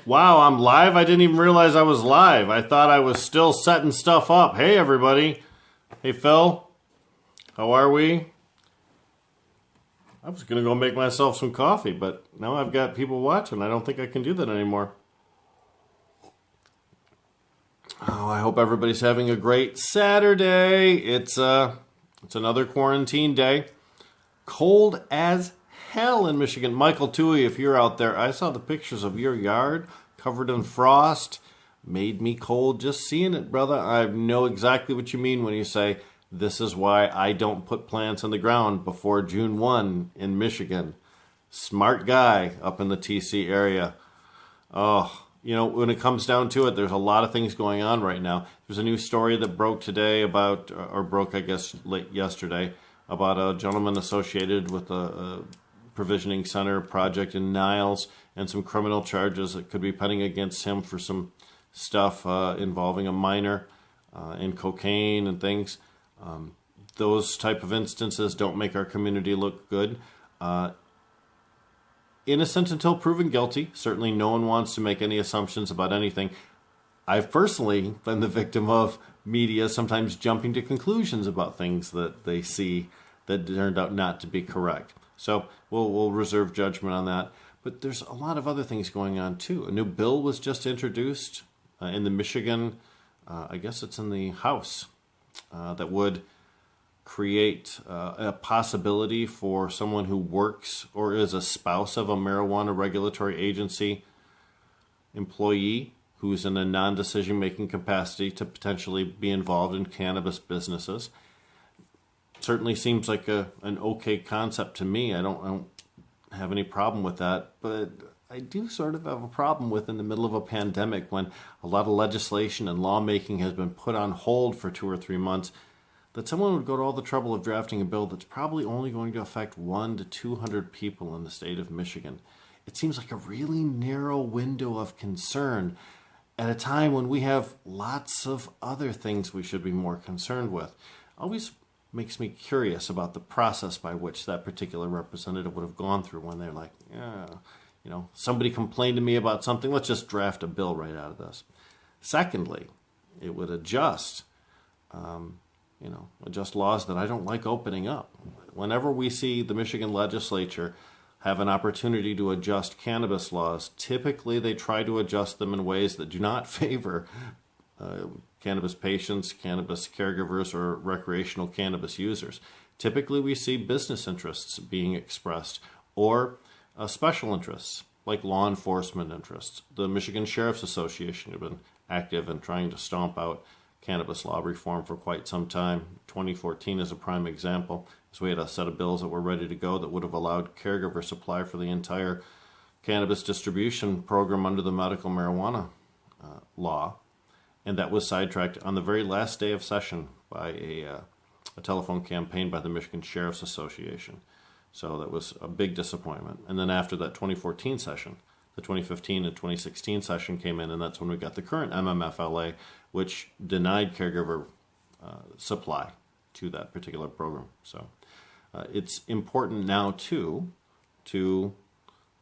Wow, I'm live? I didn't even realize I was live. I thought I was still setting stuff up. Hey, everybody. Hey, Phil. How are we? I was going to go make myself some coffee, but now I've got people watching. I don't think I can do that anymore. Oh, I hope everybody's having a great Saturday. It's another quarantine day. Cold as hell in Michigan. Michael Thue, if you're out there, I saw the pictures of your yard covered in frost. Made me cold just seeing it, brother. I know exactly what you mean when you say, this is why I don't put plants in the ground before June 1 in Michigan. Smart guy up in the TC area. Oh, you know, when it comes down to it, there's a lot of things going on right now. There's a new story that broke today about, or broke, I guess, late yesterday, about a gentleman associated with a provisioning center project in Niles and some criminal charges that could be pending against him for some stuff involving a minor in cocaine and things. Those type of instances don't make our community look good. Innocent until proven guilty. Certainly no one wants to make any assumptions about anything. I've personally been the victim of media sometimes jumping to conclusions about things that they see that turned out not to be correct. So we'll reserve judgment on that. But there's a lot of other things going on too. A new bill was just introduced in the Michigan, I guess it's in the House, that would create a possibility for someone who works or is a spouse of a marijuana regulatory agency employee who's in a non-decision making capacity to potentially be involved in cannabis businesses. Certainly seems like an okay concept to me. I don't have any problem with that, but I do sort of have a problem with in the middle of a pandemic when a lot of legislation and lawmaking has been put on hold for 2 or 3 months, that someone would go to all the trouble of drafting a bill that's probably only going to affect 1 to 200 people in the state of Michigan. It seems like a really narrow window of concern at a time when we have lots of other things we should be more concerned with. Always makes me curious about the process by which that particular representative would have gone through when they're like, yeah, you know, somebody complained to me about something, let's just draft a bill right out of this. Secondly, it would adjust laws that I don't like opening up. Whenever we see the Michigan legislature have an opportunity to adjust cannabis laws, typically they try to adjust them in ways that do not favor cannabis patients, cannabis caregivers, or recreational cannabis users. Typically we see business interests being expressed or special interests like law enforcement interests. The Michigan Sheriff's Association have been active in trying to stomp out cannabis law reform for quite some time. 2014 is a prime example, as we had a set of bills that were ready to go that would have allowed caregiver supply for the entire cannabis distribution program under the medical marijuana law. And that was sidetracked on the very last day of session by a telephone campaign by the Michigan Sheriff's Association. So that was a big disappointment. And then after that 2014 session, the 2015 and 2016 session came in, and that's when we got the current MMFLA, which denied caregiver supply to that particular program. So it's important now, too, to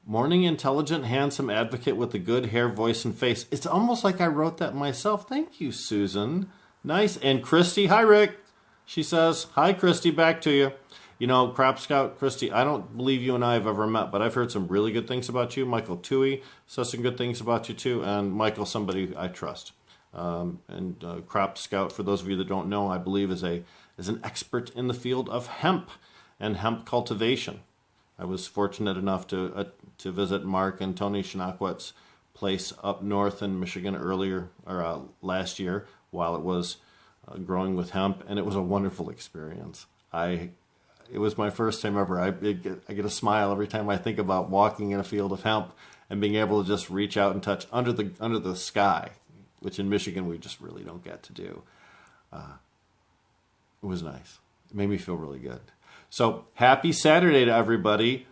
morning, intelligent, handsome advocate with a good hair, voice, and face. It's almost like I wrote that myself. Thank you, Susan. Nice. And Christy, hi, Rick. She says, hi, Christy, back to you. You know, Cropscout Christie, I don't believe you and I have ever met, but I've heard some really good things about you. Michael Thue says some good things about you, too. And Michael, somebody I trust. Cropscout, for those of you that don't know, I believe is an expert in the field of hemp and hemp cultivation. I was fortunate enough to visit Mark and Toni Shananaquet's place up north in Michigan last year while it was growing with hemp, and it was a wonderful experience. It was my first time ever. I get a smile every time I think about walking in a field of hemp and being able to just reach out and touch under the sky, which in Michigan we just really don't get to do. It was nice. It made me feel really good. So happy Saturday to everybody.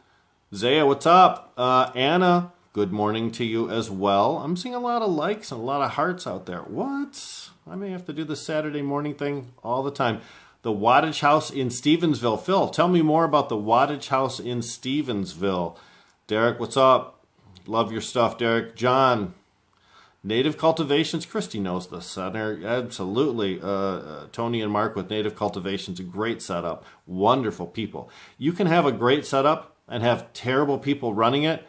Zaya, what's up? Anna, good morning to you as well. I'm seeing a lot of likes and a lot of hearts out there. What? I may have to do the Saturday morning thing all the time. The Wattage House in Stevensville. Phil, tell me more about the Wattage House in Stevensville. Derek, what's up? Love your stuff, Derek. John, Native Cultivations, Christie knows this center. Absolutely. Toni and Mark with Native Cultivations, a great setup. Wonderful people. You can have a great setup and have terrible people running it,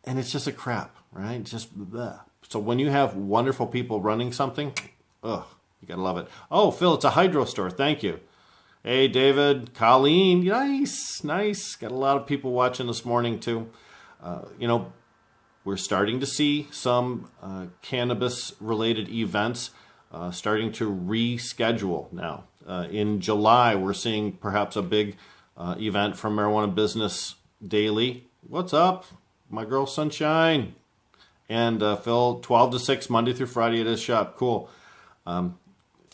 and it's just a crap, right? Just bleh. So when you have wonderful people running something, you gotta love it. Oh, Phil, it's a hydro store. Thank you. Hey, David, Colleen, nice. Got a lot of people watching this morning too. We're starting to see some cannabis-related events starting to reschedule now. In July, we're seeing perhaps a big event from Marijuana Business Daily. What's up? My girl Sunshine. And Phil, 12 to 6, Monday through Friday at his shop. Cool.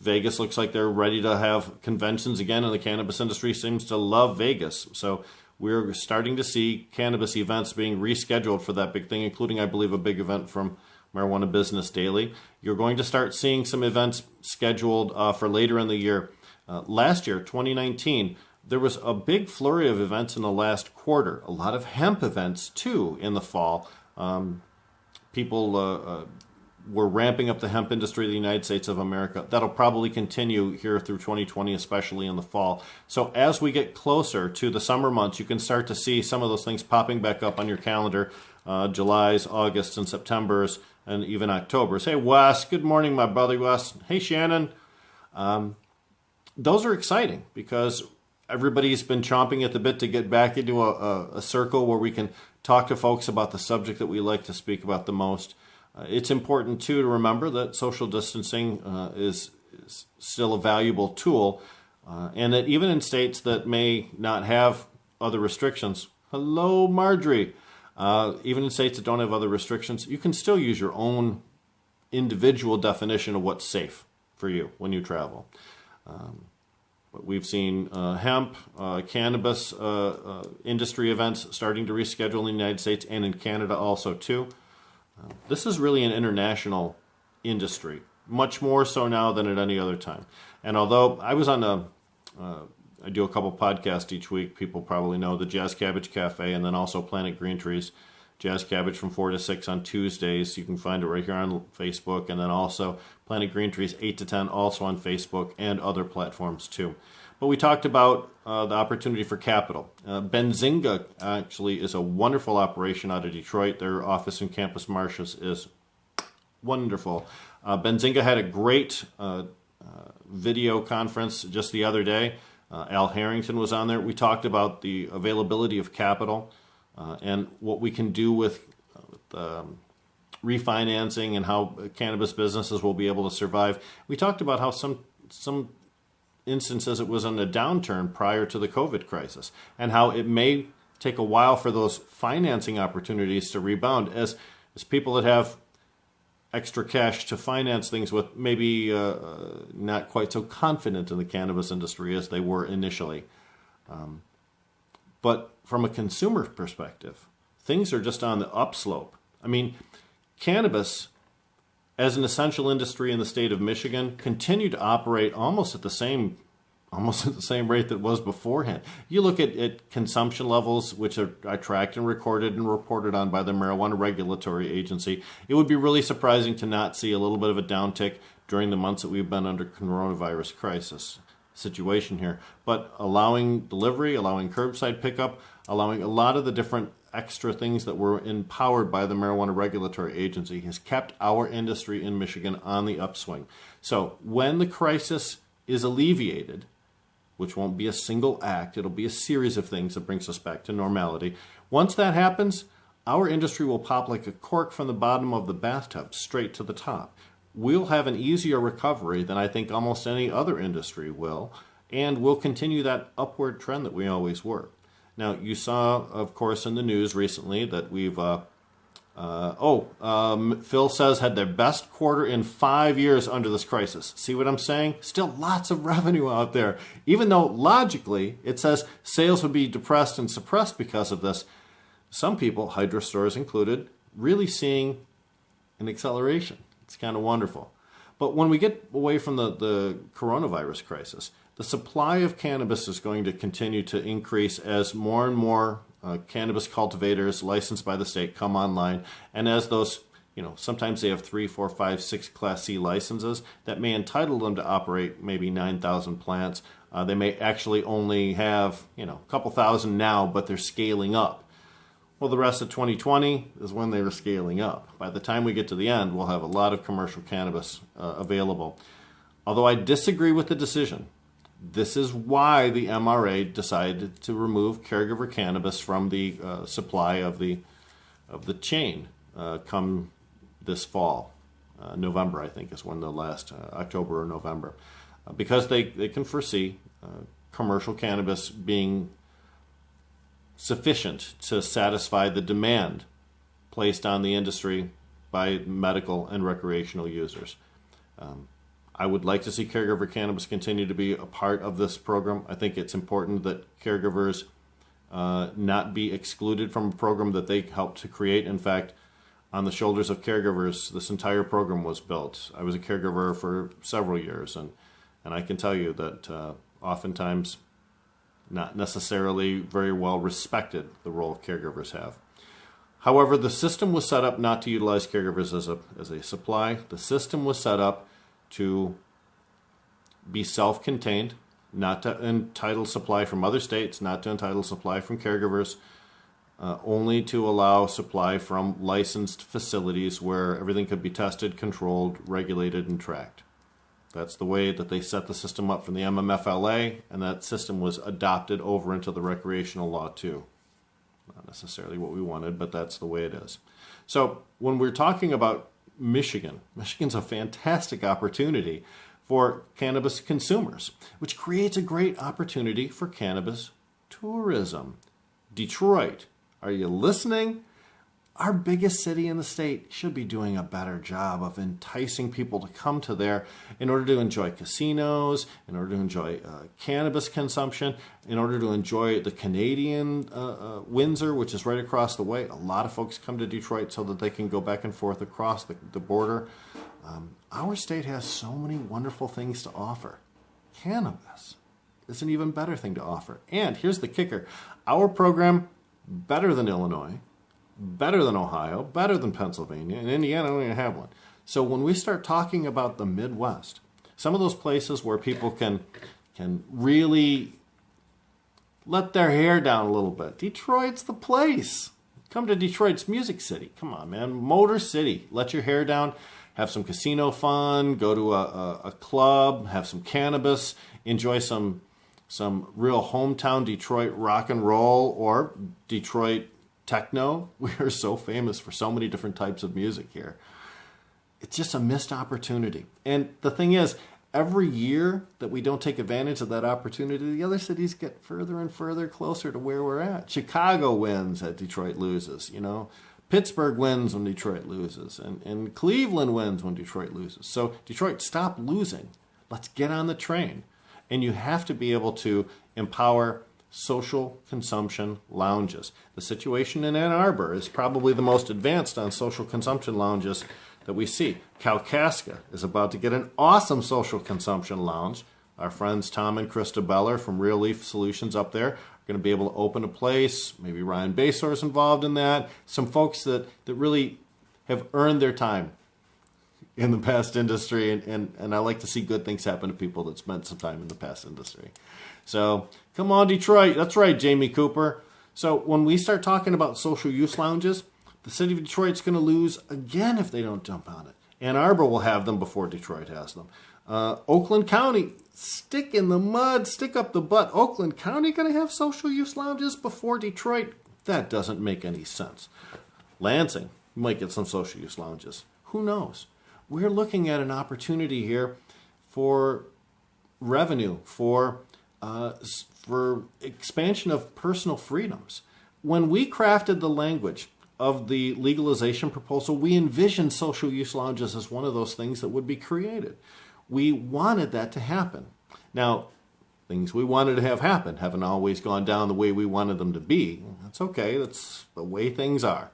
Vegas looks like they're ready to have conventions again, and the cannabis industry seems to love Vegas. So we're starting to see cannabis events being rescheduled for that big thing, including, I believe, a big event from Marijuana Business Daily. You're going to start seeing some events scheduled for later in the year. Last year, 2019, there was a big flurry of events in the last quarter. A lot of hemp events, too, in the fall. People were ramping up the hemp industry in the United States of America. That'll probably continue here through 2020, especially in the fall. So as we get closer to the summer months, you can start to see some of those things popping back up on your calendar, July's, August, and September's, and even October's. Hey, Wes, good morning, my brother Wes. Hey, Shannon. Those are exciting because everybody's been chomping at the bit to get back into a circle where we can talk to folks about the subject that we like to speak about the most. It's important, too, to remember that social distancing is still a valuable tool, and that even in states that may not have other restrictions, hello, Marjorie, even in states that don't have other restrictions, you can still use your own individual definition of what's safe for you when you travel. But we've seen hemp, cannabis industry events starting to reschedule in the United States and in Canada also, too. This is really an international industry, much more so now than at any other time. And although I was on I do a couple podcasts each week, people probably know the Jazz Cabbage Cafe and then also Planet Green Trees. Jazz Cabbage from 4 to 6 on Tuesdays. You can find it right here on Facebook. And then also Planet Green Trees 8 to 10 also on Facebook and other platforms too. But we talked about the opportunity for capital. Benzinga actually is a wonderful operation out of Detroit. Their office in Campus Martius is wonderful. Benzinga had a great video conference just the other day. Al Harrington was on there. We talked about the availability of capital and what we can do with refinancing and how cannabis businesses will be able to survive. We talked about how some instances it was on a downturn prior to the COVID crisis, and how it may take a while for those financing opportunities to rebound as people that have extra cash to finance things with maybe not quite so confident in the cannabis industry as they were initially. But from a consumer perspective, things are just on the upslope. I mean, cannabis as an essential industry in the state of Michigan, continued to operate almost at the same rate that it was beforehand. You look at consumption levels, which are tracked and recorded and reported on by the Marijuana Regulatory Agency. It would be really surprising to not see a little bit of a downtick during the months that we've been under coronavirus crisis situation here. But allowing delivery, allowing curbside pickup, allowing a lot of the different extra things that were empowered by the Marijuana Regulatory Agency has kept our industry in Michigan on the upswing. So when the crisis is alleviated, which won't be a single act, it'll be a series of things that brings us back to normality. Once that happens, our industry will pop like a cork from the bottom of the bathtub straight to the top. We'll have an easier recovery than I think almost any other industry will, and we'll continue that upward trend that we always were. Now, you saw, of course, in the news recently that we've, Phil says had their best quarter in 5 years under this crisis. See what I'm saying? Still lots of revenue out there. Even though logically it says sales would be depressed and suppressed because of this, some people, hydro stores included, really seeing an acceleration. It's kind of wonderful. But when we get away from the coronavirus crisis, the supply of cannabis is going to continue to increase as more and more cannabis cultivators licensed by the state come online, and as those sometimes they have 3, 4, 5, 6 Class C licenses that may entitle them to operate maybe 9,000 plants. They may actually only have, a couple thousand now, but they're scaling up. Well, the rest of 2020 is when they were scaling up. By the time we get to the end, we'll have a lot of commercial cannabis available. Although I disagree with the decision, this is why the MRA decided to remove caregiver cannabis from the supply of the chain come this fall. November, I think, is when the last, October or November. Because they can foresee commercial cannabis being sufficient to satisfy the demand placed on the industry by medical and recreational users. I would like to see caregiver cannabis continue to be a part of this program. I think it's important that caregivers not be excluded from a program that they helped to create. In fact, on the shoulders of caregivers, this entire program was built. I was a caregiver for several years, and I can tell you that oftentimes not necessarily very well respected the role caregivers have. However, the system was set up not to utilize caregivers as a supply. The system was set up to be self-contained, not to entitle supply from other states, not to entitle supply from caregivers, only to allow supply from licensed facilities where everything could be tested, controlled, regulated, and tracked. That's the way that they set the system up from the MMFLA, and that system was adopted over into the recreational law too. Not necessarily what we wanted, but that's the way it is. So when we're talking about Michigan's a fantastic opportunity for cannabis consumers, which creates a great opportunity for cannabis tourism. Detroit, are you listening? Our biggest city in the state should be doing a better job of enticing people to come to there in order to enjoy casinos, in order to enjoy cannabis consumption, in order to enjoy the Canadian Windsor, which is right across the way. A lot of folks come to Detroit so that they can go back and forth across the border. Our state has so many wonderful things to offer. Cannabis is an even better thing to offer. And here's the kicker. Our program, better than Illinois, better than Ohio, better than Pennsylvania, and Indiana don't even have one. So when we start talking about the Midwest, some of those places where people can really let their hair down a little bit, Detroit's the place. Come to Detroit's Music City. Come on, man. Motor City. Let your hair down. Have some casino fun. Go to a club. Have some cannabis. Enjoy some real hometown Detroit rock and roll or Detroit techno. We are so famous for so many different types of music here. It's just a missed opportunity. And the thing is, every year that we don't take advantage of that opportunity, the other cities get further and further closer to where we're at. Chicago wins as Detroit loses, Pittsburgh wins when Detroit loses. And Cleveland wins when Detroit loses. So Detroit, stop losing. Let's get on the train. And you have to be able to empower social consumption lounges. The situation in Ann Arbor is probably the most advanced on social consumption lounges that we see. Kalkaska is about to get an awesome social consumption lounge. Our friends Tom and Krista Beller from Real Leaf Solutions up there are going to be able to open a place. Maybe Ryan Basore is involved in that. Some folks that really have earned their time in the past industry, and I like to see good things happen to people that spent some time in the past industry. So come on, Detroit. That's right, Jamie Cooper. So when we start talking about social use lounges, the city of Detroit's going to lose again if they don't jump on it. Ann Arbor will have them before Detroit has them. Oakland County, stick in the mud, stick up the butt. Oakland County going to have social use lounges before Detroit? That doesn't make any sense. Lansing might get some social use lounges. Who knows? We're looking at an opportunity here for revenue, for expansion of personal freedoms. When we crafted the language of the legalization proposal, we envisioned social use lounges as one of those things that would be created. We wanted that to happen. Now, things we wanted to have happen haven't always gone down the way we wanted them to be. That's okay. That's the way things are.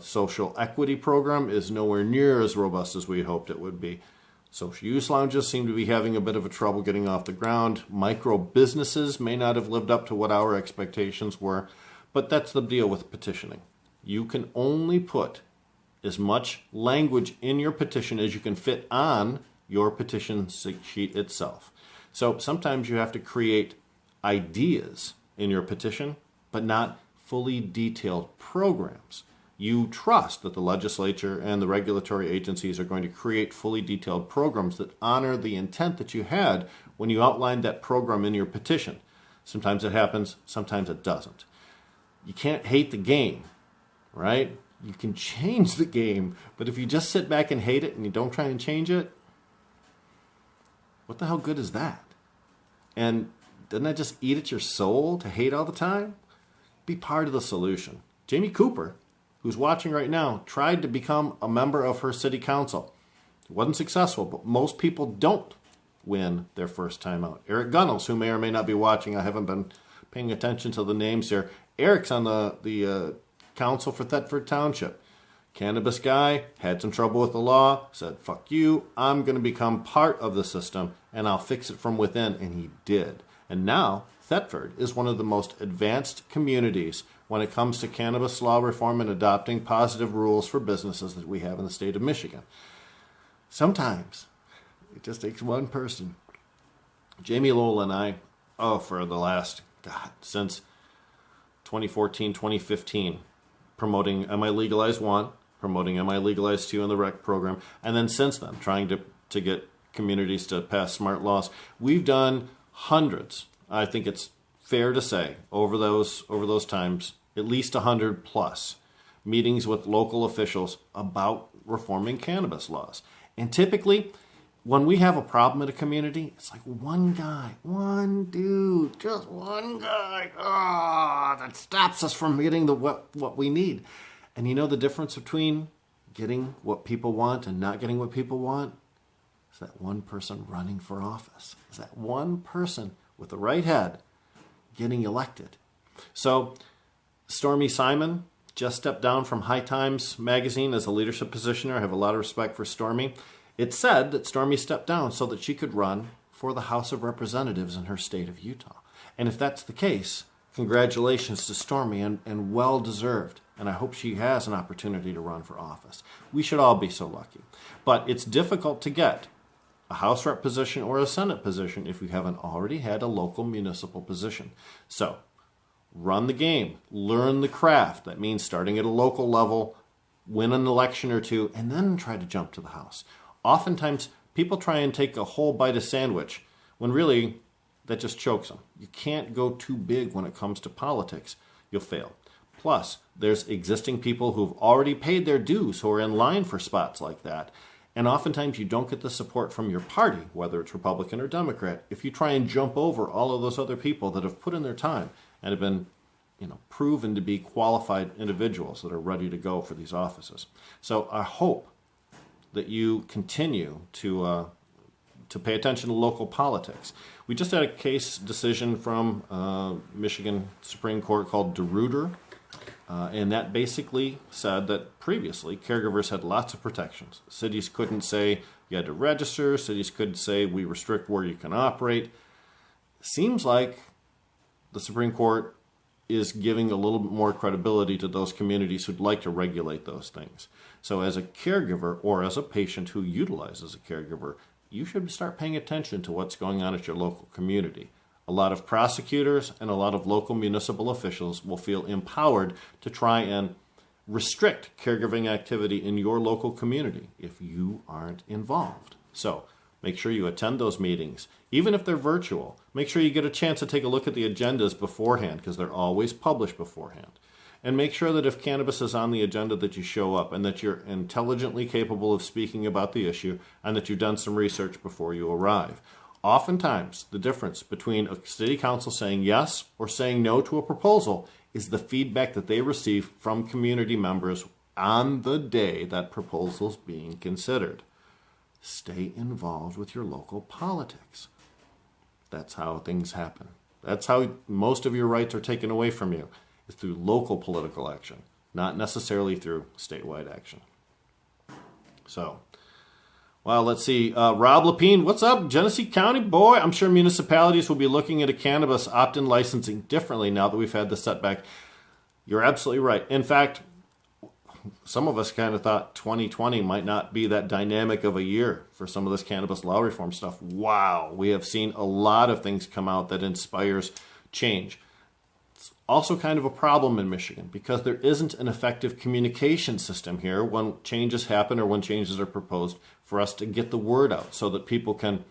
Social equity program is nowhere near as robust as we hoped it would be. Social use lounges seem to be having a bit of a trouble getting off the ground. Micro businesses may not have lived up to what our expectations were, but that's the deal with petitioning. You can only put as much language in your petition as you can fit on your petition sheet itself. So sometimes you have to create ideas in your petition, but not fully detailed programs. You trust that the legislature and the regulatory agencies are going to create fully detailed programs that honor the intent that you had when you outlined that program in your petition. Sometimes it happens, sometimes it doesn't. You can't hate the game, right? You can change the game, but if you just sit back and hate it and you don't try and change it, what the hell good is that? And doesn't that just eat at your soul to hate all the time? Be part of the solution. Jamie Cooper, who's watching right now, tried to become a member of her city council. It wasn't successful, but most people don't win their first time out. Eric Gunnels, who may or may not be watching, I haven't been paying attention to the names here. Eric's on the council for Thetford Township. Cannabis guy, had some trouble with the law, said, fuck you, I'm going to become part of the system and I'll fix it from within, and he did. And now, Thetford is one of the most advanced communities when it comes to cannabis law reform and adopting positive rules for businesses that we have in the state of Michigan. Sometimes, it just takes one person. Jamie Lowell and I, for the last, since 2014, 2015, promoting MI Legalized 1, promoting MI Legalized 2 in the rec program, and then since then, trying to get communities to pass smart laws. We've done hundreds, I think it's fair to say, over those times, at least 100 plus meetings with local officials about reforming cannabis laws. And typically, when we have a problem in a community, it's like one guy, one dude, just one guy, that stops us from getting what we need. And you know the difference between getting what people want and not getting what people want? It's that one person running for office. It's that one person with the right head getting elected. So Stormy Simon just stepped down from High Times magazine as a leadership positioner. I have a lot of respect for Stormy. It said that Stormy stepped down so that she could run for the House of Representatives in her state of Utah. And if that's the case, congratulations to Stormy, and well-deserved. And I hope she has an opportunity to run for office. We should all be so lucky. But it's difficult to get a House rep position or a Senate position if you haven't already had a local municipal position. So, run the game, learn the craft. That means starting at a local level, win an election or two, and then try to jump to the House. Oftentimes, people try and take a whole bite of sandwich when really that just chokes them. You can't go too big when it comes to politics. You'll fail. Plus, there's existing people who've already paid their dues who are in line for spots like that. And oftentimes you don't get the support from your party, whether it's Republican or Democrat, if you try and jump over all of those other people that have put in their time and have been, proven to be qualified individuals that are ready to go for these offices. So I hope that you continue to pay attention to local politics. We just had a case decision from Michigan Supreme Court called Deruiter. And that basically said that previously caregivers had lots of protections. Cities couldn't say you had to register. Cities couldn't say we restrict where you can operate. Seems like the Supreme Court is giving a little bit more credibility to those communities who'd like to regulate those things. So as a caregiver or as a patient who utilizes a caregiver, you should start paying attention to what's going on at your local community. A lot of prosecutors and a lot of local municipal officials will feel empowered to try and restrict caregiving activity in your local community if you aren't involved. So make sure you attend those meetings. Even if they're virtual, make sure you get a chance to take a look at the agendas beforehand because they're always published beforehand. And make sure that if cannabis is on the agenda that you show up and that you're intelligently capable of speaking about the issue and that you've done some research before you arrive. Oftentimes, the difference between a city council saying yes or saying no to a proposal is the feedback that they receive from community members on the day that proposal's being considered. Stay involved with your local politics. That's how things happen. That's how most of your rights are taken away from you, is through local political action, not necessarily through statewide action. So, well, let's see. Rob Lapine, what's up? Genesee County boy. I'm sure municipalities will be looking at a cannabis opt-in licensing differently now that we've had the setback. You're absolutely right. In fact, some of us kind of thought 2020 might not be that dynamic of a year for some of this cannabis law reform stuff. Wow, we have seen a lot of things come out that inspires change. It's also kind of a problem in Michigan because there isn't an effective communication system here when changes happen or when changes are proposed for us to get the word out so that people can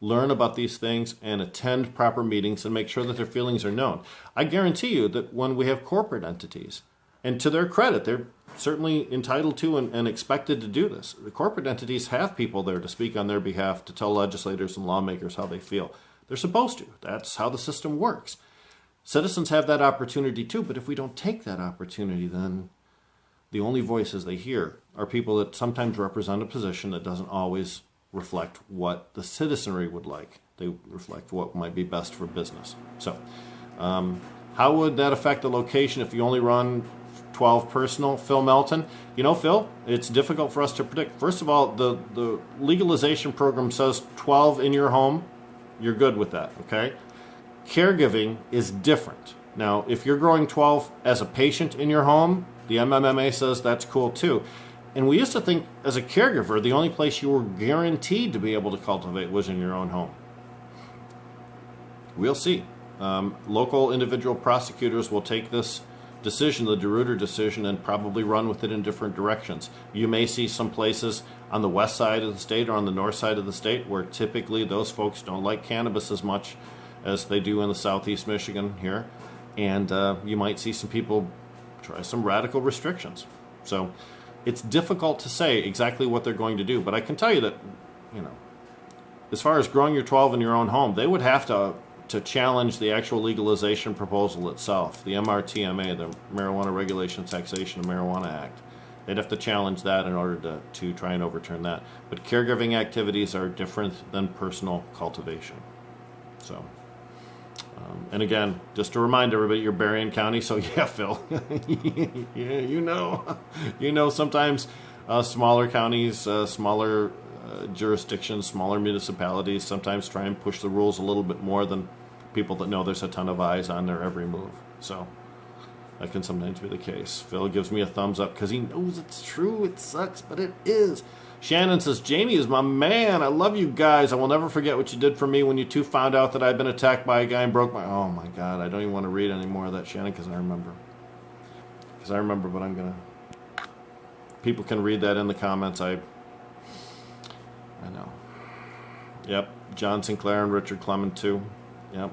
learn about these things and attend proper meetings and make sure that their feelings are known. I guarantee you that when we have corporate entities, and to their credit, they're certainly entitled to and expected to do this. The corporate entities have people there to speak on their behalf, to tell legislators and lawmakers how they feel. They're supposed to. That's how the system works. Citizens have that opportunity too, but if we don't take that opportunity, then the only voices they hear are people that sometimes represent a position that doesn't always reflect what the citizenry would like. They reflect what might be best for business. So, how would that affect the location if you only run 12 personal? Phil Melton. You know, Phil, it's difficult for us to predict. First of all, the legalization program says 12 in your home. You're good with that, okay? Caregiving is different. Now, if you're growing 12 as a patient in your home, the MMMA says that's cool too. And we used to think, as a caregiver, the only place you were guaranteed to be able to cultivate was in your own home. We'll see. Local individual prosecutors will take this decision, the Deruiter decision, and probably run with it in different directions. You may see some places on the west side of the state or on the north side of the state where typically those folks don't like cannabis as much as they do in the southeast Michigan here. And you might see some people try some radical restrictions. So it's difficult to say exactly what they're going to do, but I can tell you that, you know, as far as growing your 12 in your own home, they would have to challenge the actual legalization proposal itself, the MRTMA, the Marijuana Regulation Taxation of Marijuana Act. They'd have to challenge that in order to try and overturn that. But caregiving activities are different than personal cultivation. So, and again, just to remind everybody, you're Berrien County, so yeah, Phil, yeah, you know, sometimes smaller counties, smaller jurisdictions, smaller municipalities sometimes try and push the rules a little bit more than people that know there's a ton of eyes on their every move. So that can sometimes be the case. Phil gives me a thumbs up because he knows it's true. It sucks, but it is. Shannon says, Jamie is my man. I love you guys. I will never forget what you did for me when you two found out that I'd been attacked by a guy and broke my... Oh, my God. I don't even want to read any more of that, Shannon, because I remember. But I'm going to... People can read that in the comments. I know. Yep. John Sinclair and Richard Clement, too. Yep.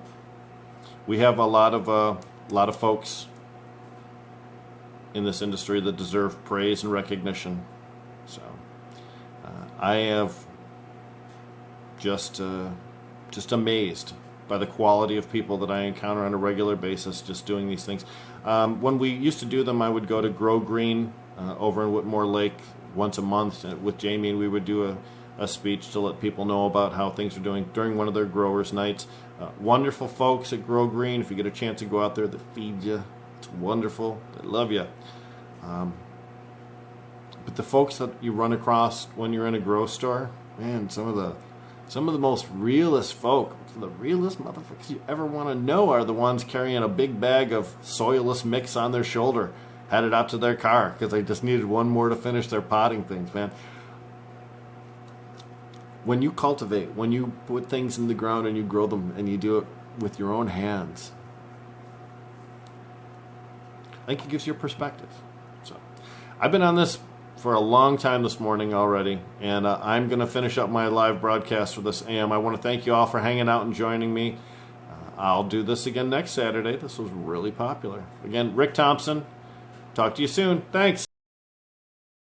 We have a lot of folks in this industry that deserve praise and recognition. So... I have just amazed by the quality of people that I encounter on a regular basis just doing these things. When we used to do them, I would go to Grow Green over in Whitmore Lake once a month with Jamie, and we would do a speech to let people know about how things are doing during one of their growers' nights. Wonderful folks at Grow Green. If you get a chance to go out there, they feed you. It's wonderful. They love you. But the folks that you run across when you're in a grow store, man, some of the most realest folk, the realest motherfuckers you ever want to know are the ones carrying a big bag of soilless mix on their shoulder, headed out to their car because they just needed one more to finish their potting things, man. When you cultivate, when you put things in the ground and you grow them and you do it with your own hands, I think it gives you a perspective. So, I've been on this for a long time this morning already, and I'm going to finish up my live broadcast for this AM. I want to thank you all for hanging out and joining me. I'll do this again next Saturday. This was really popular. Again, Rick Thompson. Talk to you soon. Thanks.